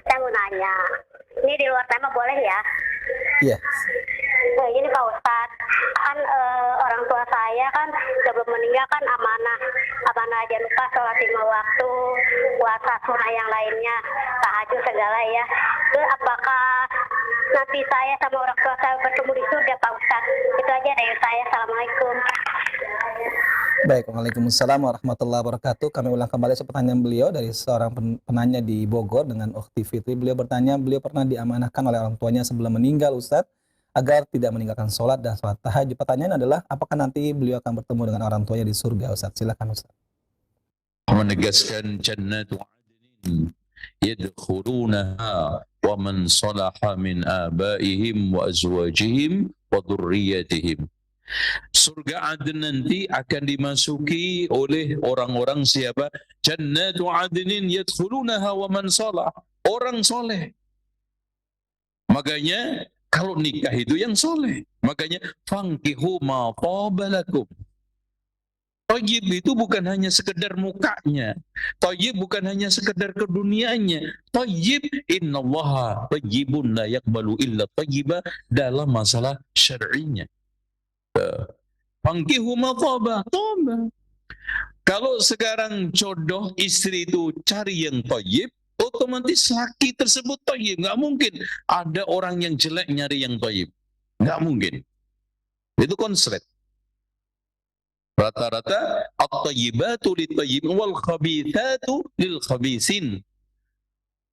Saya mau nanya, ini di luar tema boleh ya? Iya. Nah, gini Pak Ustadz, kan orang tua saya kan sebelum meninggal kan amanah aja lupa sholat 5 waktu, puasa sunnah yang lainnya, tahajud segala ya. Itu apakah nanti saya sama orang tua saya bertemu di surga Pak Ustadz? Itu aja dari saya. Assalamualaikum. Baik, waalaikumsalam warahmatullahi wabarakatuh. Kami ulang kembali pertanyaan beliau dari seorang penanya di Bogor dengan Ukhti Fitri. Beliau bertanya, beliau pernah diamanahkan oleh orang tuanya sebelum meninggal, Ustadz, agar tidak meninggalkan sholat dan sholat tahajud. Pertanyaan adalah, apakah nanti beliau akan bertemu dengan orang tuanya di surga, Ustadz? Silakan, Ustadz. Menegaskan jannatu adnin yadkhulunaha wa man salaha min abaihim wa azwajihim wa dhurriyyatihim. Surga Aden nanti akan dimasuki oleh orang-orang siapa? Jannatu adnin yadkhulunaha wa man salah. Orang soleh. Makanya kalau nikah itu yang soleh. Makanya fankihu ma qabalakum. Thayyib itu bukan hanya sekedar mukanya. Thayyib bukan hanya sekedar keduniaannya. Thayyib, innallaha thayyibun la yaqbalu illa thayyiba, dalam masalah syar'inya. Fankihu ma taba. Kalau sekarang jodoh istri itu cari yang thayyib, otomatis laki tersebut thayyib. Nggak mungkin ada orang yang jelek nyari yang thayyib. Nggak mungkin. Itu konslet. Rata-rata at-thayyibatu lit-thayyibin wal khabithatu lil khabisin.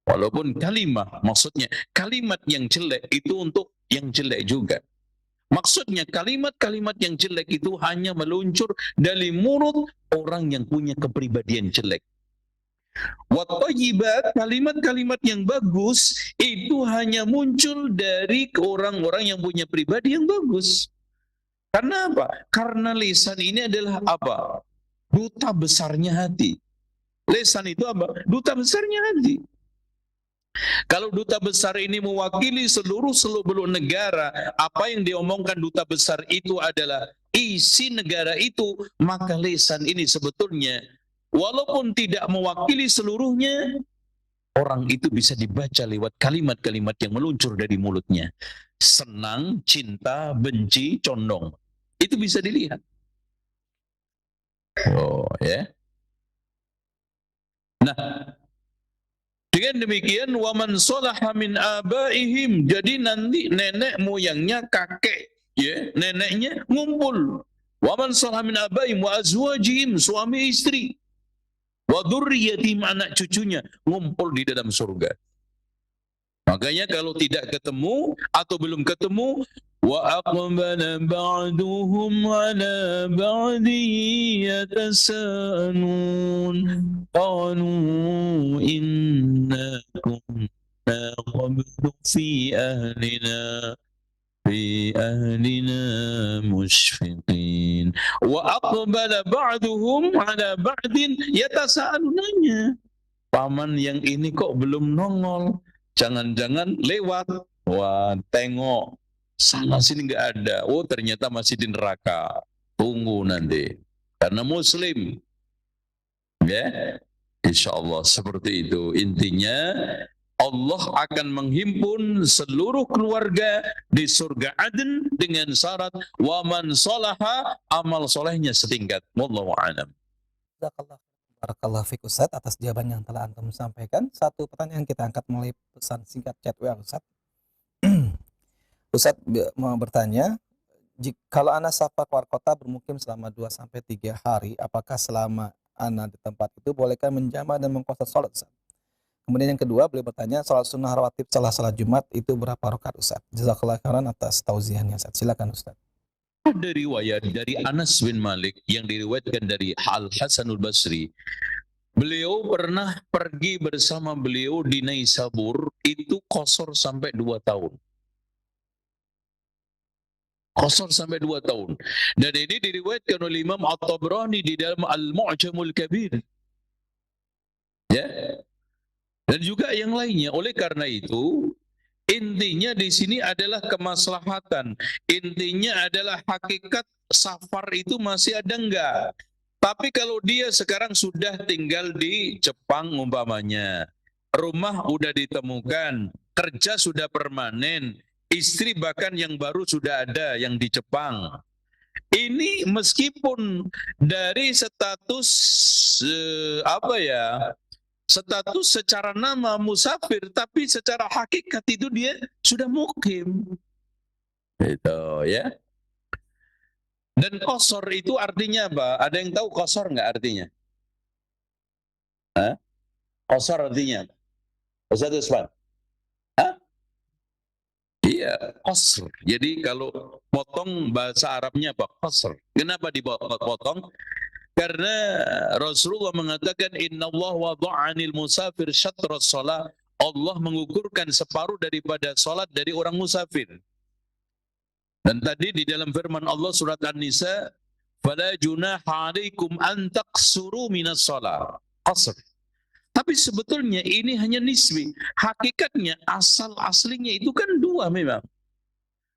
Walaupun kalimat, maksudnya kalimat yang jelek itu untuk yang jelek juga. Maksudnya kalimat-kalimat yang jelek itu hanya meluncur dari mulut orang yang punya kepribadian jelek. Wa thayyibat, kalimat-kalimat yang bagus itu hanya muncul dari orang-orang yang punya pribadi yang bagus. Karena apa? Karena lisan ini adalah apa? Duta besarnya hati. Lisan itu apa? Duta besarnya hati. Kalau duta besar ini mewakili seluruh negara, apa yang diomongkan duta besar itu adalah isi negara itu, maka lisan ini sebetulnya walaupun tidak mewakili seluruhnya, orang itu bisa dibaca lewat kalimat-kalimat yang meluncur dari mulutnya. Senang, cinta, benci, condong. Itu bisa dilihat. Oh, ya. Nah, dengan demikian waman salaha min abaihim, jadi nanti nenek moyangnya, kakek, ya, neneknya ngumpul. Waman salaha min abaihim wa azwajihim, suami istri. Wa dzurriyyatihim, anak cucunya ngumpul di dalam surga. Makanya kalau tidak ketemu atau belum ketemu, wa aqbala ba'duhum ala ba'di yatasaalun qalu inna kunna qablu fi ahlina musyfiqin wa aqbala ba'duhum ala ba'din yatasaalunanya. Paman yang ini kok belum nongol, jangan-jangan lewat, wah tengok sana sini nggak ada, oh ternyata masih di neraka, tunggu nanti, karena muslim, ya, insya Allah seperti itu. Intinya Allah akan menghimpun seluruh keluarga di surga Aden dengan syarat waman salaha, amal solehnya setingkat. Wallahu a'lam. Barakallahu fiik Ustadz atas jawaban yang telah Antum sampaikan. Satu pertanyaan kita angkat melalui pesan singkat chat WA Ustadz. Ustadz mau bertanya, kalau Ana safar keluar kota bermukim selama 2-3 hari, apakah selama Ana di tempat itu bolehkah menjama dan mengqasar sholat, Ustadz? Kemudian yang kedua, beliau bertanya, sholat sunnah rawatib setelah sholat Jumat itu berapa rakaat, Ustadz? Jazakallahu khairan atas tauziahnya, Ustadz. Silakan, Ustadz. Ada riwayat dari Anas bin Malik yang diriwayatkan dari Al Hasanul Basri. Beliau pernah pergi bersama beliau di Naisabur, itu qasar sampai 2 tahun. Qasar sampai 2 tahun. Dan ini diriwayatkan oleh Imam At-Tabrani di dalam Al-Mu'jamul Kabir. Ya. Dan juga yang lainnya. Oleh karena itu, intinya di sini adalah kemaslahatan. Intinya adalah hakikat safar itu masih ada enggak. Tapi kalau dia sekarang sudah tinggal di Jepang umpamanya, rumah udah ditemukan, kerja sudah permanen, istri bahkan yang baru sudah ada yang di Jepang. Ini meskipun dari status status secara nama musafir, tapi secara hakikat itu dia sudah mukim. Itu ya. Dan qasar itu artinya apa? Ada yang tahu qasar nggak artinya? Hah? Qasar artinya apa? Ustaz Usman? Hah? Iya, qasr. Jadi kalau potong bahasa Arabnya apa? Qasr. Kenapa dipotong? Karena Rasulullah mengatakan innallah wada'anil musafir syatras shalah. Allah mengukurkan separuh daripada salat dari orang musafir. Dan tadi di dalam firman Allah surat An-Nisa, "Fala junaha 'alaikum an taqsuru minas shalah." Qasr. Tapi sebetulnya ini hanya nisbi. Hakikatnya aslinya itu kan 2 memang.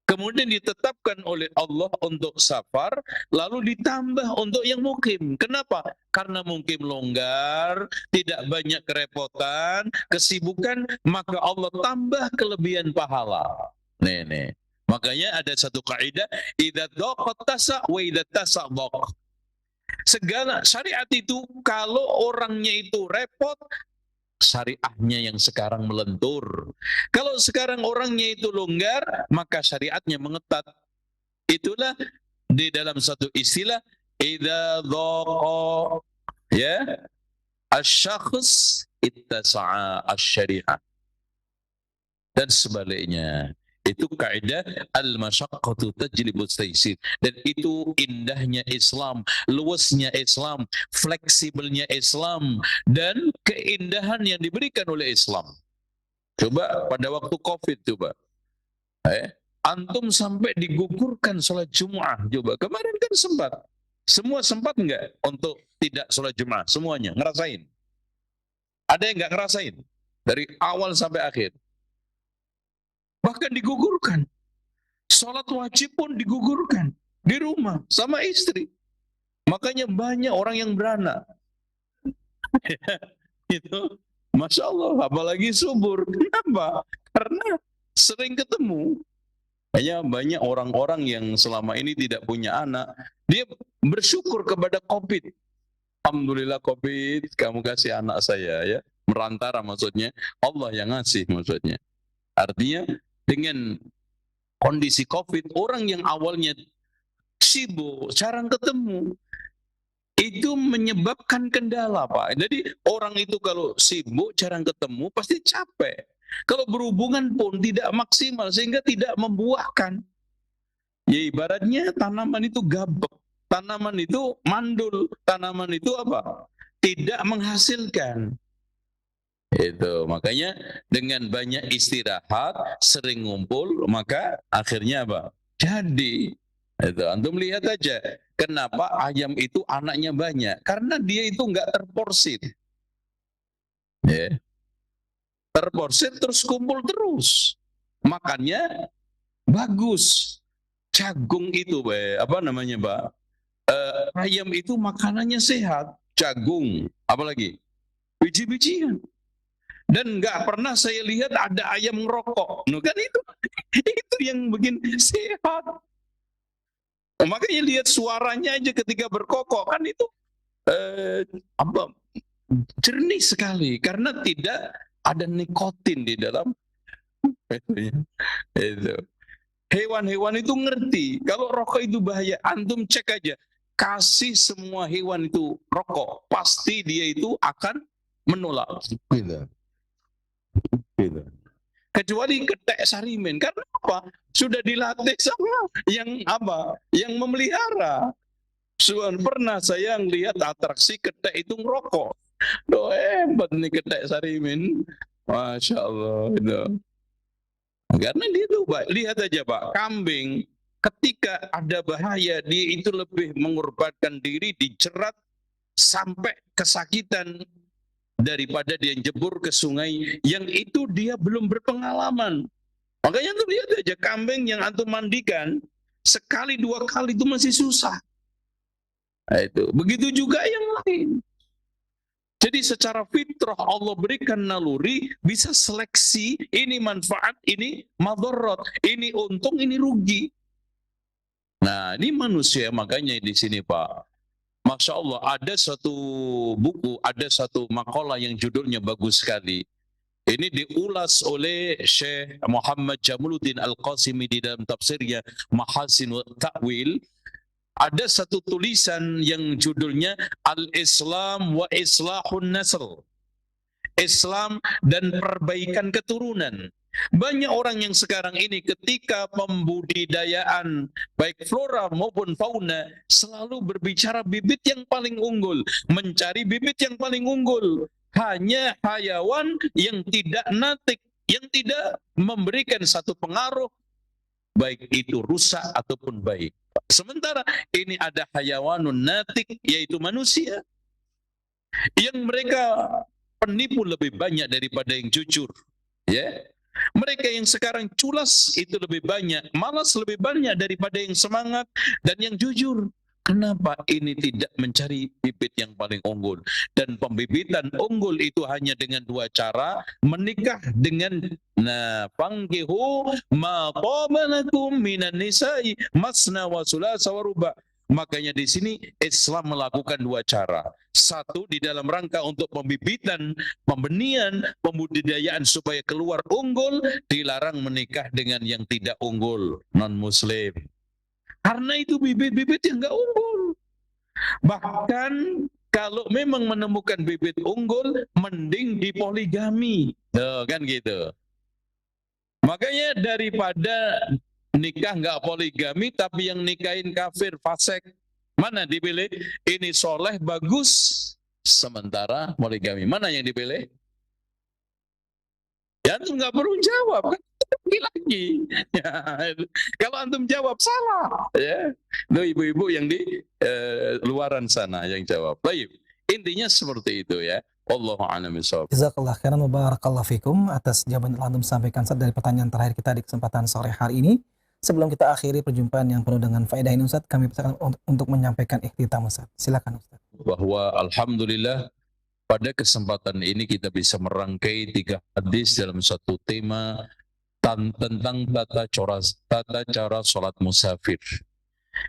Kemudian ditetapkan oleh Allah untuk safar, lalu ditambah untuk yang mukim. Kenapa? Karena mukim longgar, tidak banyak kerepotan, kesibukan, maka Allah tambah kelebihan pahala. Nih. Makanya ada satu kaidah, idza dhaqat tasa' wa idza tasa' dhaq. Segala syariat itu kalau orangnya itu repot, syariahnya yang sekarang melentur. Kalau sekarang orangnya itu longgar, maka syariatnya mengetat. Itulah di dalam satu istilah, idza dhaqa ya asy-syakhs ittasa'a asy-syari'ah. Dan sebaliknya. Itu kaidah al-masyaqqatu tajlibut taysir. Dan itu indahnya Islam, luasnya Islam, fleksibelnya Islam, dan keindahan yang diberikan oleh Islam. Coba pada waktu Covid coba. Antum sampai digugurkan sholat Jumat. Coba kemarin kan sempat. Semua sempat enggak untuk tidak sholat Jumat? Semuanya ngerasain. Ada yang enggak ngerasain? Dari awal sampai akhir. Bahkan digugurkan. Sholat wajib pun digugurkan. Di rumah, sama istri. Makanya banyak orang yang beranak. Itu, Masya Allah, apalagi subur. Kenapa? Karena sering ketemu. Hanya banyak orang-orang yang selama ini tidak punya anak. Dia bersyukur kepada COVID. Alhamdulillah COVID, kamu kasih anak saya ya. Merantara maksudnya. Allah yang ngasih maksudnya. Artinya, dengan kondisi COVID, orang yang awalnya sibuk, jarang ketemu, itu menyebabkan kendala, Pak. Jadi orang itu kalau sibuk, jarang ketemu, pasti capek. Kalau berhubungan pun tidak maksimal, sehingga tidak membuahkan. Ya ibaratnya tanaman itu gabek, tanaman itu mandul, tanaman itu apa? Tidak menghasilkan. Itu makanya dengan banyak istirahat, sering ngumpul, maka akhirnya apa? Jadi itu antum lihat aja kenapa ayam itu anaknya banyak, karena dia itu enggak terporsir. Ya. Terporsir terus kumpul terus. Makannya bagus. Jagung itu apa namanya, Pak? Ayam itu makanannya sehat, jagung, apalagi biji-bijian. Dan nggak pernah saya lihat ada ayam ngerokok. Kan itu yang bikin sehat. Makanya lihat suaranya aja ketika berkokok kan itu jernih sekali karena tidak ada nikotin di dalam itu. Hewan-hewan itu ngerti kalau rokok itu bahaya. Antum cek aja, kasih semua hewan itu rokok, pasti dia itu akan menolak. Gitu. Kecuali ketek sarimen, karena apa? Sudah dilatih sama yang memelihara. Pernah saya lihat atraksi ketek itu ngerokok. Hebat nih ketek sarimen, Masya Allah itu. Karena dia tuh, Pak, lihat aja Pak, kambing ketika ada bahaya dia itu lebih mengorbankan diri, dijerat sampai kesakitan daripada dia jebur ke sungai yang itu dia belum berpengalaman. Makanya tuh lihat aja kambing yang antum mandikan sekali 2 kali itu masih susah. Nah, itu. Begitu juga yang lain. Jadi secara fitrah Allah berikan naluri, bisa seleksi, ini manfaat, ini madarat, ini untung, ini rugi. Nah, ini manusia, makanya di sini Pak. Masya Allah, ada satu buku, ada satu makalah yang judulnya bagus sekali. Ini diulas oleh Syekh Muhammad Jamaluddin Al-Qasimi di dalam tafsirnya Mahasin wa Ta'wil. Ada satu tulisan yang judulnya Al-Islam wa Islahun Nasl. Islam dan perbaikan keturunan. Banyak orang yang sekarang ini ketika pembudidayaan baik flora maupun fauna selalu berbicara bibit yang paling unggul, mencari bibit yang paling unggul. Hanya hayawan yang tidak natik, yang tidak memberikan satu pengaruh baik itu rusak ataupun baik. Sementara ini ada hayawanun natik, yaitu manusia, yang mereka penipu lebih banyak daripada yang jujur. Ya, mereka yang sekarang culas itu lebih banyak, malas lebih banyak daripada yang semangat dan yang jujur. Kenapa ini tidak mencari bibit yang paling unggul? Dan pembibitan unggul itu hanya dengan 2 cara, menikah dengan fangkihu ma qabalakum minan nisa'i masna wa sulasa wa ruba. Makanya di sini Islam melakukan 2 cara. Satu, di dalam rangka untuk pembibitan, pembenihan, pembudidayaan supaya keluar unggul, dilarang menikah dengan yang tidak unggul, non-muslim. Karena itu bibit-bibit yang enggak unggul. Bahkan kalau memang menemukan bibit unggul, mending dipoligami. Kan gitu. Makanya daripada nikah enggak poligami, tapi yang nikahin kafir, fasik, mana dipilih? Ini soleh, bagus, sementara poligami. Mana yang dipilih? Ya antum nggak perlu jawab, kan lagi. Ya, kalau antum jawab salah, ya. Loh, ibu-ibu yang di luaran sana yang jawab. Baik, intinya seperti itu ya. Allahu a'lam bishawab. Jazakallah khairan wa barakallahu fikum atas jawaban yang antum sampaikan dari pertanyaan terakhir kita di kesempatan sore hari ini. Sebelum kita akhiri perjumpaan yang penuh dengan faedah ini Ustaz, kami persilakan untuk menyampaikan ikhtitam Ustaz. Silakan Ustaz. Bahwa alhamdulillah pada kesempatan ini kita bisa merangkai 3 hadis dalam satu tema tentang tata cara sholat musafir,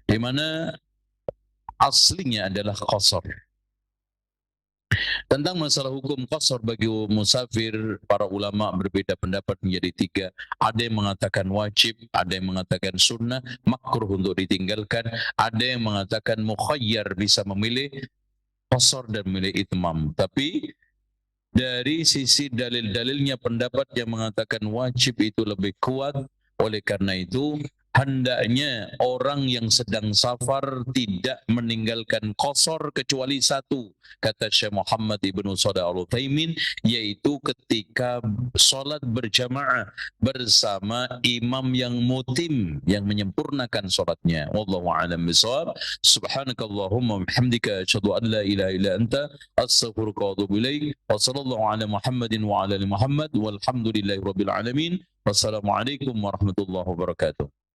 di mana aslinya adalah qasar. Tentang masalah hukum qasar bagi musafir, para ulama berbeda pendapat menjadi 3. Ada yang mengatakan wajib, ada yang mengatakan sunnah, makruh untuk ditinggalkan, ada yang mengatakan mukhayyar, bisa memilih qasar dan memilih itmam. Tapi dari sisi dalil-dalilnya pendapat yang mengatakan wajib itu lebih kuat. Oleh karena itu hendaknya orang yang sedang safar tidak meninggalkan qasar kecuali 1, kata Syekh Muhammad Ibnu Shalih Al-Utsaimin, yaitu ketika sholat berjamaah bersama imam yang mutim, yang menyempurnakan sholatnya. Wallahu a'lam bishawab. Subhanakallahumma wa bihamdika asyhadu an la ilaha illa anta astaghfiruka wa atubu ilaik. Wa sallallahu ala Muhammadin wa ala ali Muhammad walhamdulillahi rabbil alamin. Wassalamualaikum warahmatullahi wabarakatuh.